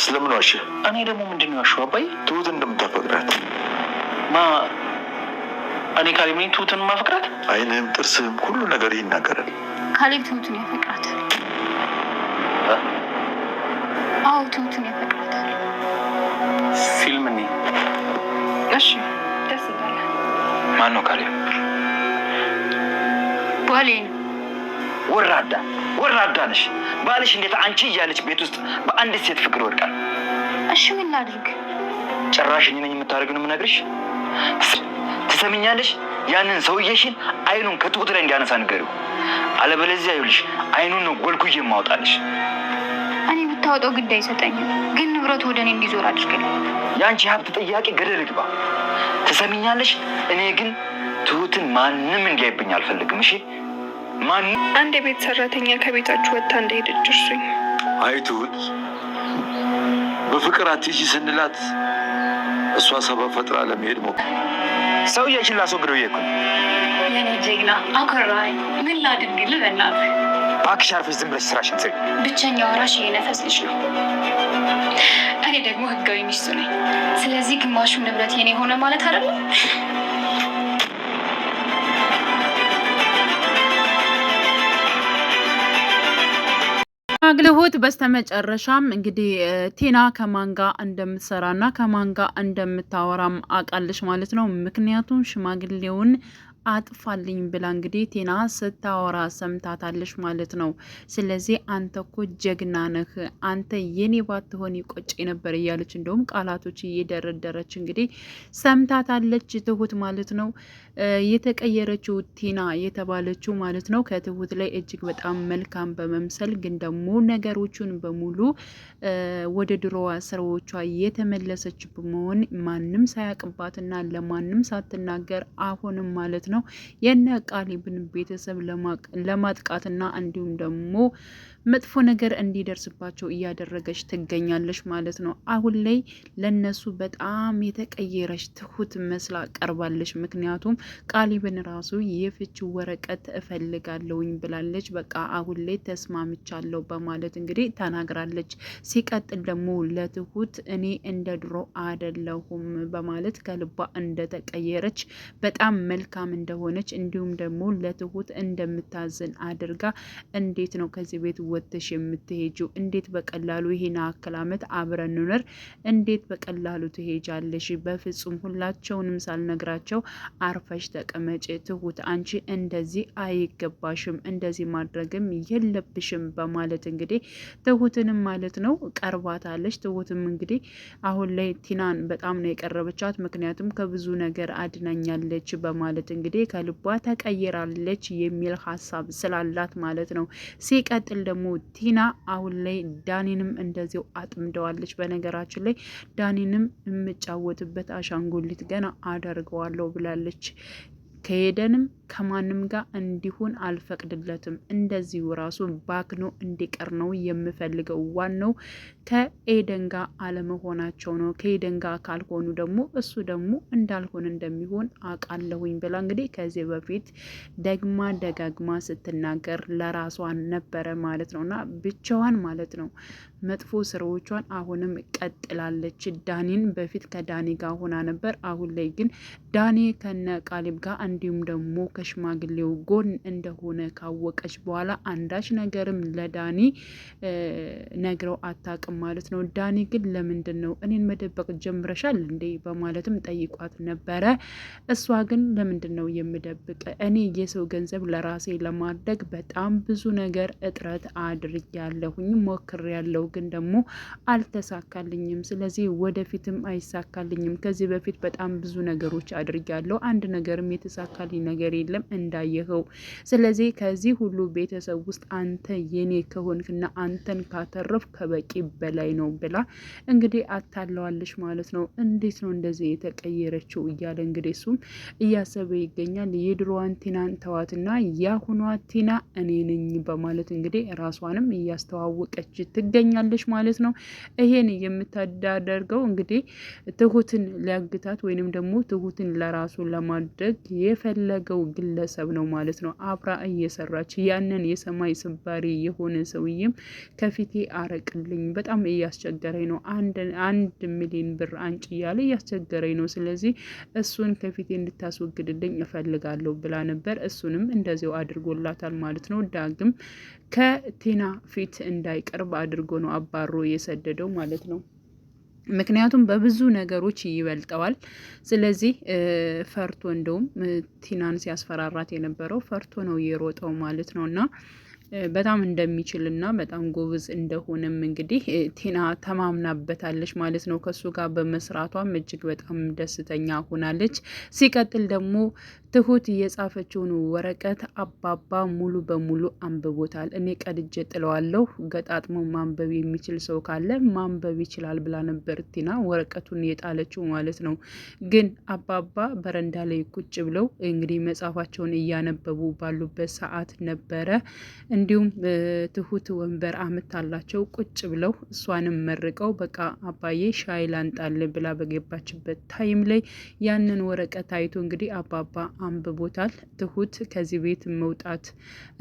ስለምን ዋሸ? እኔ ደግሞ ምንድን ነው ያልሽው አባዬ? ትሁት እንደምታፈቅራት እኔ ካሌብ ነኝ ትሁትን ማፈቅራት? አይንህም ጥርስህም ሁሉ ነገር ይናገራል። ካሌብ ትሁትን ያፈቅራታል። አዎ ትሁትን ያፈቅራታል። ፊልም እኔ እሺ ደስ ይላል። ማን ነው ካሌብ? ባሌ ነው። ወራዳ ነሽ። ባልሽ እንዴት አንቺ እያለች ቤት ውስጥ በአንዲት ሴት ፍቅር ይወድቃል? እሺ ምን ላድርግ? ጭራሽ እኔ ነኝ የምታደርጊው ነው የምነግርሽ። ትሰሚኛለሽ? ያንን ሰውዬሽን አይኑን ከትሁት ላይ እንዲያነሳ ንገሪው። አለበለዚያ ይኸውልሽ አይኑን ነው ጎልጉዬ የማወጣልሽ። እኔ ብታወጣው ግድ አይሰጠኝም፣ ግን ንብረቱ ወደ እኔ እንዲዞር አድርግልኝ። የአንቺ ሀብት ጥያቄ ገደል ግባ። ትሰሚኛለሽ? እኔ ግን ትሁትን ማንም እንዲያይብኝ አልፈልግም። እሺ ማንም። አንድ የቤት ሰራተኛ ከቤታችሁ ወጥታ እንደሄደች እርሱኝ። አይ ትሁት በፍቅር አትይሺ ስንላት እሷ ሰበብ ፈጥራ ለመሄድ ሰውዬሽን ላስወግደው እየሄድኩ ነው። የኔ ጀግና አኮራኝ። ምን ላድርግልህ? በእናትህ እባክሽ አርፈሽ ዝም ብለሽ ስራሽን ስሪ። ብቸኛ ወራሽ የነፈስ ልጅ ነው። እኔ ደግሞ ህጋዊ ሚስቱ ነኝ። ስለዚህ ግማሹ ንብረት የኔ ሆነ ማለት አይደለም። አግልሆት በስተመጨረሻም እንግዲህ ቲና ከማን ጋር እንደምትሰራና ከማን ጋር እንደምታወራም አውቃለች ማለት ነው። ምክንያቱም ሽማግሌውን አጥፋልኝ ብላ እንግዲህ ቲና ስታወራ ሰምታታለች ማለት ነው። ስለዚህ አንተ እኮ ጀግና ነህ፣ አንተ የኔ ባትሆን ይቆጭ ነበር እያለች እንደውም ቃላቶች እየደረደረች እንግዲህ ሰምታታለች ትሁት ማለት ነው። የተቀየረችው ቲና የተባለችው ማለት ነው ከትሁት ላይ እጅግ በጣም መልካም በመምሰል ግን ደግሞ ነገሮቹን በሙሉ ወደ ድሮዋ ስራዎቿ የተመለሰች በመሆን ማንም ሳያቅባትና ለማንም ሳትናገር አሁንም ማለት ነው የነ ቃሊብን ቤተሰብ ለማጥቃትና እንዲሁም ደግሞ መጥፎ ነገር እንዲደርስባቸው እያደረገች ትገኛለች ማለት ነው። አሁን ላይ ለነሱ በጣም የተቀየረች ትሁት መስላ ቀርባለች። ምክንያቱም ቃሊብን ራሱ የፍች ወረቀት እፈልጋለሁኝ ብላለች። በቃ አሁን ላይ ተስማምቻለሁ በማለት እንግዲህ ተናግራለች። ሲቀጥል ደግሞ ለትሁት እኔ እንደ ድሮ አይደለሁም በማለት ከልቧ እንደተቀየረች በጣም መልካም እንደሆነች እንዲሁም ደግሞ ለትሁት እንደምታዝን አድርጋ እንዴት ነው ከዚህ ቤት ወጥተሽ የምትሄጂው? እንዴት በቀላሉ ይሄን አክል ዓመት አብረን እንኖር እንዴት በቀላሉ ትሄጃለሽ? በፍጹም ሁላቸውንም ሳልነግራቸው አርፈሽ ተቀመጭ ትሁት፣ አንቺ እንደዚህ አይገባሽም፣ እንደዚህ ማድረግም የለብሽም በማለት እንግዲህ ትሁትንም ማለት ነው ቀርባታለች። ትሁትም እንግዲህ አሁን ላይ ቲናን በጣም ነው የቀረበቻት። ምክንያቱም ከብዙ ነገር አድናኛለች በማለት እንግዲህ ከልቧ ተቀይራለች የሚል ሀሳብ ስላላት ማለት ነው። ሲቀጥል ደግሞ ቲና አሁን ላይ ዳኒንም እንደዚው አጥምደዋለች። በነገራችን ላይ ዳኒንም የምጫወትበት አሻንጉሊት ገና አደርገዋለሁ ብላለች። ከሄደንም ከማንም ጋር እንዲሆን አልፈቅድለትም። እንደዚሁ ራሱ ባክኖ እንዲቀር ነው የምፈልገው። ዋናው ከኤደን ጋር አለመሆናቸው ነው። ከኤደን ጋር ካልሆኑ ደግሞ እሱ ደግሞ እንዳልሆን እንደሚሆን አውቃለሁኝ ብላ እንግዲህ ከዚህ በፊት ደግማ ደጋግማ ስትናገር ለራሷን ነበረ ማለት ነው። እና ብቻዋን ማለት ነው መጥፎ ስራዎቿን አሁንም ቀጥላለች። ዳኒን በፊት ከዳኒ ጋር ሆና ነበር። አሁን ላይ ግን ዳኒ ከነ ቃሊብ ጋር እንዲሁም ደግሞ ከሽማግሌው ጎን እንደሆነ ካወቀች በኋላ አንዳች ነገርም ለዳኒ ነግረው አታውቅም ማለት ነው። ዳኒ ግን ለምንድን ነው እኔን መደበቅ ጀምረሻል እንዴ በማለትም ጠይቋት ነበረ። እሷ ግን ለምንድን ነው የምደብቅ? እኔ የሰው ገንዘብ ለራሴ ለማድረግ በጣም ብዙ ነገር እጥረት አድርጊያለሁኝ፣ ሞክሬያለሁ፣ ግን ደግሞ አልተሳካልኝም። ስለዚህ ወደፊትም አይሳካልኝም። ከዚህ በፊት በጣም ብዙ ነገሮች አድርጊያለሁ፣ አንድ ነገርም የተሳካልኝ ነገር የለም እንዳየኸው። ስለዚህ ከዚህ ሁሉ ቤተሰብ ውስጥ አንተ የኔ ከሆንክና አንተን ካተረፍ ከበቂ በላይ ነው ብላ እንግዲህ አታለዋለች ማለት ነው። እንዴት ነው እንደዚህ የተቀየረችው እያለ እንግዲህ እሱም እያሰበ ይገኛል። የድሮዋን ቲናን ተዋትና ያሁኗ ቲና እኔ ነኝ በማለት እንግዲህ ራሷንም እያስተዋወቀች ትገኛል። ትገኛለች ማለት ነው። ይሄን የምታዳደርገው እንግዲህ ትሁትን ሊያግታት ወይንም ደግሞ ትሁትን ለራሱ ለማድረግ የፈለገው ግለሰብ ነው ማለት ነው። አብራ እየሰራች ያንን የሰማይ ስባሪ የሆነ ሰውዬም ከፊቴ አረቅልኝ፣ በጣም እያስቸገረኝ ነው፣ 1 ሚሊዮን ብር አንጭ እያለ እያስቸገረኝ ነው። ስለዚህ እሱን ከፊቴ እንድታስወግድልኝ እፈልጋለሁ ብላ ነበር። እሱንም እንደዚው አድርጎላታል ማለት ነው። ዳግም ከቴና ፊት እንዳይቀርብ አድርጎ ነው አባሮ የሰደደው ማለት ነው። ምክንያቱም በብዙ ነገሮች ይበልጠዋል። ስለዚህ ፈርቶ እንደውም ቲናን ሲያስፈራራት የነበረው ፈርቶ ነው የሮጠው ማለት ነው። እና በጣም እንደሚችልና በጣም ጎበዝ እንደሆነም እንግዲህ ቲና ተማምናበታለች ማለት ነው። ከሱ ጋር በመስራቷም እጅግ በጣም ደስተኛ ሆናለች። ሲቀጥል ደግሞ ትሁት የጻፈችውን ወረቀት አባባ ሙሉ በሙሉ አንብቦታል። እኔ ቀድጄ ጥለዋለሁ፣ ገጣጥሞ ማንበብ የሚችል ሰው ካለ ማንበብ ይችላል ብላ ነበር ቲና ወረቀቱን የጣለችው ማለት ነው። ግን አባባ በረንዳ ላይ ቁጭ ብለው እንግዲህ መጽሐፋቸውን እያነበቡ ባሉበት ሰዓት ነበረ እንዲሁም ትሁት ወንበር አምታላቸው ቁጭ ብለው እሷንም መርቀው በቃ አባዬ ሻይ ላንጣል ብላ በገባችበት ታይም ላይ ያንን ወረቀት አይቶ እንግዲህ አባባ አንብቦታል። ትሁት ከዚህ ቤት መውጣት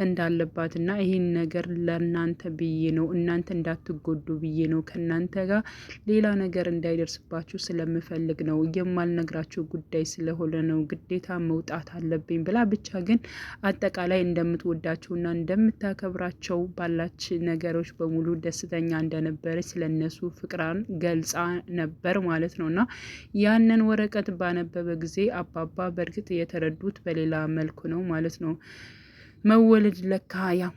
እንዳለባትና ይህን ነገር ለእናንተ ብዬ ነው፣ እናንተ እንዳትጎዱ ብዬ ነው፣ ከእናንተ ጋር ሌላ ነገር እንዳይደርስባችሁ ስለምፈልግ ነው፣ የማልነግራችሁ ጉዳይ ስለሆነ ነው፣ ግዴታ መውጣት አለብኝ ብላ ብቻ ግን አጠቃላይ እንደምትወዳቸውና እንደምታከብራቸው ባላች ነገሮች በሙሉ ደስተኛ እንደነበረች ስለነሱ ፍቅራን ገልጻ ነበር ማለት ነው። እና ያንን ወረቀት ባነበበ ጊዜ አባባ በእርግጥ የተረዱት በሌላ መልኩ ነው ማለት ነው። መወለድ ለካ ያው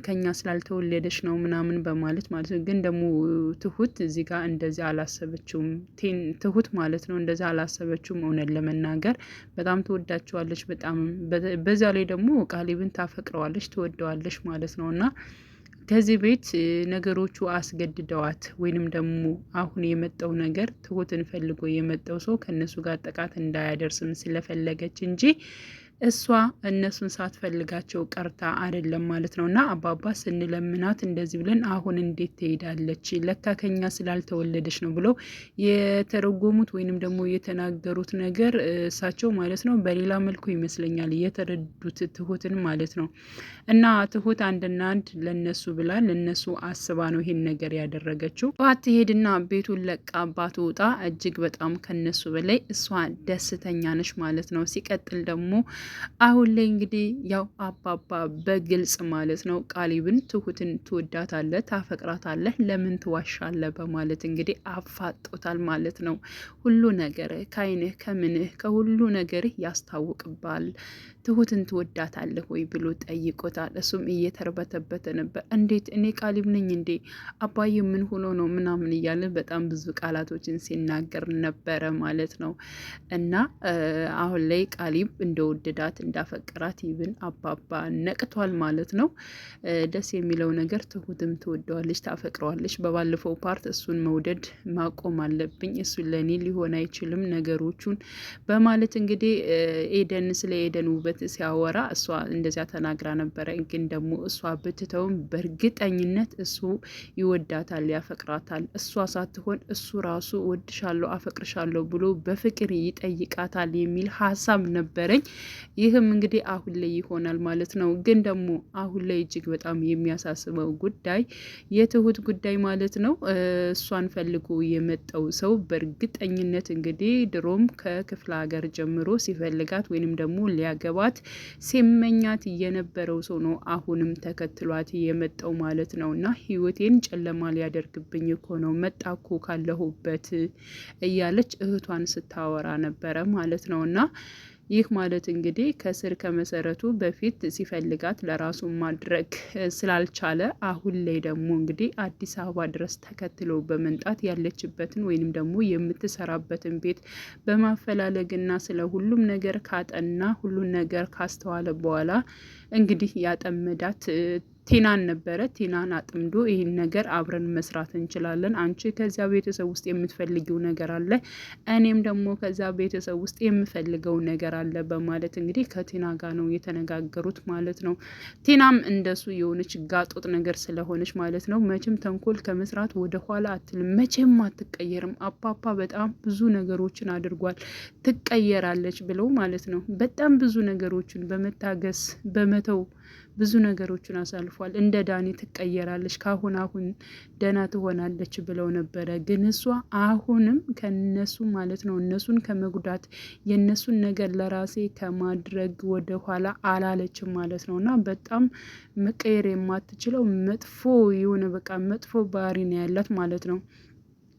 ከኛ ስላልተወለደች ነው ምናምን በማለት ማለት ነው። ግን ደግሞ ትሁት እዚህ ጋር እንደዚህ አላሰበችውም። ትሁት ማለት ነው እንደዚህ አላሰበችውም። እውነት ለመናገር በጣም ትወዳቸዋለች። በጣም በዛ ላይ ደግሞ ቃሊብን ታፈቅረዋለች፣ ትወደዋለች ማለት ነው። እና ከዚህ ቤት ነገሮቹ አስገድደዋት ወይንም ደግሞ አሁን የመጣው ነገር ትሁትን ፈልጎ የመጣው ሰው ከነሱ ጋር ጥቃት እንዳያደርስም ስለፈለገች እንጂ እሷ እነሱን ሳትፈልጋቸው ቀርታ አይደለም ማለት ነው። እና አባባ ስንለምናት እንደዚህ ብለን አሁን እንዴት ትሄዳለች? ለካ ከኛ ስላልተወለደች ነው ብለው የተረጎሙት ወይንም ደግሞ የተናገሩት ነገር እሳቸው ማለት ነው በሌላ መልኩ ይመስለኛል የተረዱት ትሁትን ማለት ነው። እና ትሁት አንድና አንድ ለነሱ ብላ ለነሱ አስባ ነው ይሄን ነገር ያደረገችው። ጠዋት ትሄድና ቤቱን ለቃ ባትወጣ እጅግ በጣም ከነሱ በላይ እሷ ደስተኛ ነች ማለት ነው። ሲቀጥል ደግሞ አሁን ላይ እንግዲህ ያው አባባ በግልጽ ማለት ነው ቃሊብን ትሁትን ትወዳታለህ፣ ታፈቅራታለህ፣ ለምን ትዋሻለህ በማለት እንግዲህ አፋጦታል ማለት ነው። ሁሉ ነገር ከአይንህ ከምንህ ከሁሉ ነገር ያስታውቅባል። ትሁትን ትወዳታለህ ወይ ብሎ ጠይቆታል። እሱም እየተርበተበተ ነበር። እንዴት እኔ ቃሊብ ነኝ እንዴ? አባዬ ምን ሆኖ ነው ምናምን እያለ በጣም ብዙ ቃላቶችን ሲናገር ነበረ ማለት ነው። እና አሁን ላይ ቃሊብ እንደወደዳት እንዳፈቀራት ይብን አባባ ነቅቷል ማለት ነው። ደስ የሚለው ነገር ትሁትም ትወደዋለች፣ ታፈቅረዋለች። በባለፈው ፓርት እሱን መውደድ ማቆም አለብኝ፣ እሱን ለእኔ ሊሆን አይችልም ነገሮቹን በማለት እንግዲህ ኤደን ስለ ኤደን ውበት ሲያወራ እሷ እንደዚያ ተናግራ ነበረ። ግን ደግሞ እሷ ብትተውም በእርግጠኝነት እሱ ይወዳታል፣ ያፈቅራታል። እሷ ሳትሆን እሱ ራሱ ወድሻለሁ፣ አፈቅርሻለሁ ብሎ በፍቅር ይጠይቃታል የሚል ሀሳብ ነበረኝ። ይህም እንግዲህ አሁን ላይ ይሆናል ማለት ነው። ግን ደግሞ አሁን ላይ እጅግ በጣም የሚያሳስበው ጉዳይ የትሁት ጉዳይ ማለት ነው። እሷን ፈልጎ የመጣው ሰው በእርግጠኝነት እንግዲህ ድሮም ከክፍለ ሀገር ጀምሮ ሲፈልጋት ወይንም ደግሞ ሊያገባት ሲመኛት የነበረው ሰው ነው። አሁንም ተከትሏት የመጣው ማለት ነው። እና ህይወቴን ጨለማ ሊያደርግብኝ እኮ ነው መጣኩ ካለሁበት እያለች እህቷን ስታወራ ነበረ ማለት ነው። እና ይህ ማለት እንግዲህ ከስር ከመሰረቱ በፊት ሲፈልጋት ለራሱ ማድረግ ስላልቻለ አሁን ላይ ደግሞ እንግዲህ አዲስ አበባ ድረስ ተከትሎ በመምጣት ያለችበትን ወይንም ደግሞ የምትሰራበትን ቤት በማፈላለግና ስለ ሁሉም ነገር ካጠና ሁሉን ነገር ካስተዋለ በኋላ እንግዲህ ያጠመዳት ቴናን ነበረ። ቴናን አጥምዶ ይህን ነገር አብረን መስራት እንችላለን፣ አንቺ ከዚያ ቤተሰብ ውስጥ የምትፈልጊው ነገር አለ፣ እኔም ደግሞ ከዛ ቤተሰብ ውስጥ የምፈልገው ነገር አለ በማለት እንግዲህ ከቴና ጋር ነው የተነጋገሩት ማለት ነው። ቴናም እንደሱ የሆነች ጋጦጥ ነገር ስለሆነች ማለት ነው መቼም ተንኮል ከመስራት ወደ ኋላ አትልም፣ መቼም አትቀየርም። አፓፓ በጣም ብዙ ነገሮችን አድርጓል፣ ትቀየራለች ብለው ማለት ነው። በጣም ብዙ ነገሮችን በመታገስ በመተው ብዙ ነገሮችን አሳልፏል። እንደ ዳኒ ትቀየራለች፣ ካሁን አሁን ደህና ትሆናለች ብለው ነበረ። ግን እሷ አሁንም ከነሱ ማለት ነው እነሱን ከመጉዳት የነሱን ነገር ለራሴ ከማድረግ ወደ ኋላ አላለችም ማለት ነው። እና በጣም መቀየር የማትችለው መጥፎ የሆነ በቃ መጥፎ ባህሪ ነው ያላት ማለት ነው።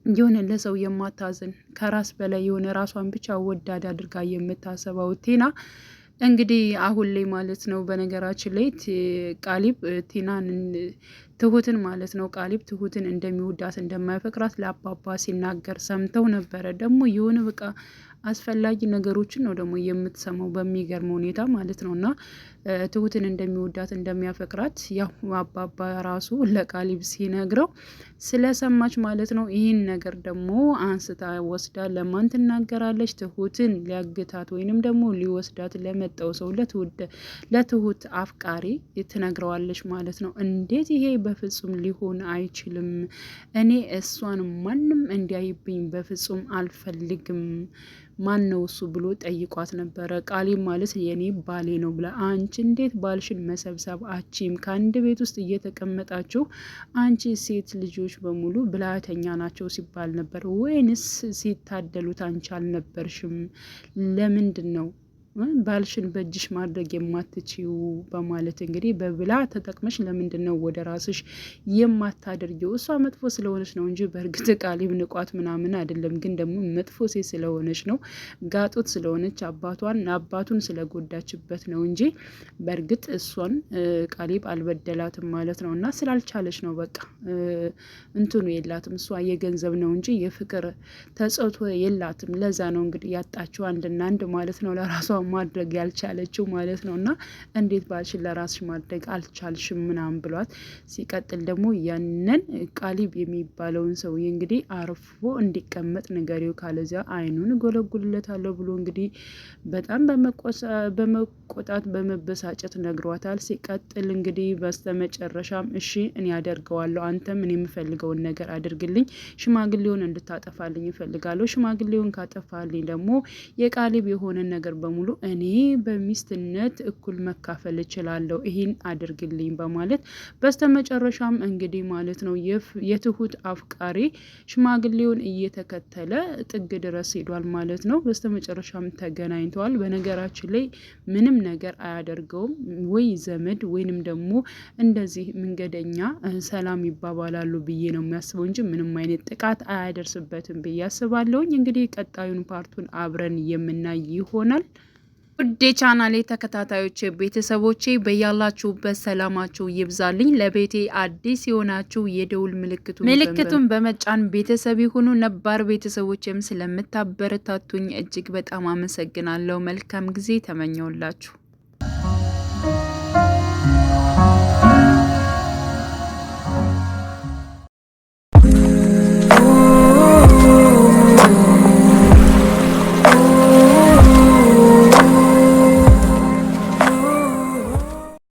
የሆነ ለሰው የማታዝን ከራስ በላይ የሆነ ራሷን ብቻ ወዳድ አድርጋ የምታሰበው ቴና እንግዲህ አሁን ላይ ማለት ነው በነገራችን ላይ ቃሊብ ቴናን ትሁትን ማለት ነው ቃሊብ ትሁትን እንደሚወዳት እንደማይፈቅራት ለአባባ ሲናገር ሰምተው ነበረ። ደግሞ የሆነ በቃ አስፈላጊ ነገሮችን ነው ደግሞ የምትሰማው በሚገርም ሁኔታ ማለት ነው። እና ትሁትን እንደሚወዳት እንደሚያፈቅራት ያው አባባ ራሱ ለቃሊብ ሲነግረው ስለሰማች ማለት ነው። ይህን ነገር ደግሞ አንስታ ወስዳ ለማን ትናገራለች? ትሁትን ሊያግታት ወይንም ደግሞ ሊወስዳት ለመጣው ሰው ለትሁት አፍቃሪ ትነግረዋለች ማለት ነው። እንዴት ይሄ በፍጹም ሊሆን አይችልም። እኔ እሷን ማንም እንዲያይብኝ በፍጹም አልፈልግም። ማን ነው እሱ ብሎ ጠይቋት ነበረ። ቃሊብ ማለት የኔ ባሌ ነው ብላ አንቺ እንዴት ባልሽን መሰብሰብ አቺም ከአንድ ቤት ውስጥ እየተቀመጣችሁ አንቺ ሴት ልጆች በሙሉ ብልሃተኛ ናቸው ሲባል ነበር ወይንስ ሲታደሉት አንቺ አልነበርሽም? ለምንድን ነው ባልሽን በእጅሽ ማድረግ የማትችው? በማለት እንግዲህ በብላ ተጠቅመሽ ለምንድን ነው ወደ ራስሽ የማታደርጊው? እሷ መጥፎ ስለሆነች ነው እንጂ በእርግጥ ቃሊብ ንቋት ምናምን አይደለም። ግን ደግሞ መጥፎ ሴት ስለሆነች ነው፣ ጋጦት ስለሆነች አባቱን ስለጎዳችበት ነው እንጂ በእርግጥ እሷን ቃሊብ አልበደላትም ማለት ነው። እና ስላልቻለች ነው በቃ እንትኑ የላትም። እሷ የገንዘብ ነው እንጂ የፍቅር ተጸቶ የላትም። ለዛ ነው እንግዲህ ያጣችው አንድና አንድ ማለት ነው ለራሷ ማድረግ ያልቻለችው ማለት ነው። እና እንዴት ባልሽን ለራስሽ ማድረግ አልቻልሽም ምናምን ብሏት፣ ሲቀጥል ደግሞ ያንን ቃሊብ የሚባለውን ሰውዬ እንግዲህ አርፎ እንዲቀመጥ ንገሪው፣ ካለዚያ አይኑን ጎለጉልለታለሁ ብሎ እንግዲህ በጣም በመቆጣት በመበሳጨት ነግሯታል። ሲቀጥል እንግዲህ በስተመጨረሻም እሺ እኔ ያደርገዋለሁ፣ አንተም እኔ የምፈልገውን ነገር አድርግልኝ፣ ሽማግሌውን እንድታጠፋልኝ ይፈልጋለሁ፣ ሽማግሌውን ካጠፋልኝ ደግሞ የቃሊብ የሆነ ነገር በሙሉ እኔ በሚስትነት እኩል መካፈል እችላለሁ፣ ይህን አድርግልኝ በማለት በስተመጨረሻም እንግዲህ ማለት ነው የትሁት አፍቃሪ ሽማግሌውን እየተከተለ ጥግ ድረስ ሄዷል ማለት ነው። በስተመጨረሻም ተገናኝተዋል። በነገራችን ላይ ምንም ነገር አያደርገውም ወይ ዘመድ ወይንም ደግሞ እንደዚህ መንገደኛ ሰላም ይባባላሉ ብዬ ነው የሚያስበው እንጂ ምንም አይነት ጥቃት አያደርስበትም ብዬ አስባለሁኝ። እንግዲህ ቀጣዩን ፓርቱን አብረን የምናይ ይሆናል። ውድ ቻናሌ ተከታታዮች ቤተሰቦቼ በያላችሁበት ሰላማችሁ ይብዛልኝ። ለቤቴ አዲስ የሆናችሁ የደውል ምልክቱን በመጫን ቤተሰብ የሆኑ ነባር ቤተሰቦችም ስለምታበረታቱኝ እጅግ በጣም አመሰግናለሁ። መልካም ጊዜ ተመኘውላችሁ።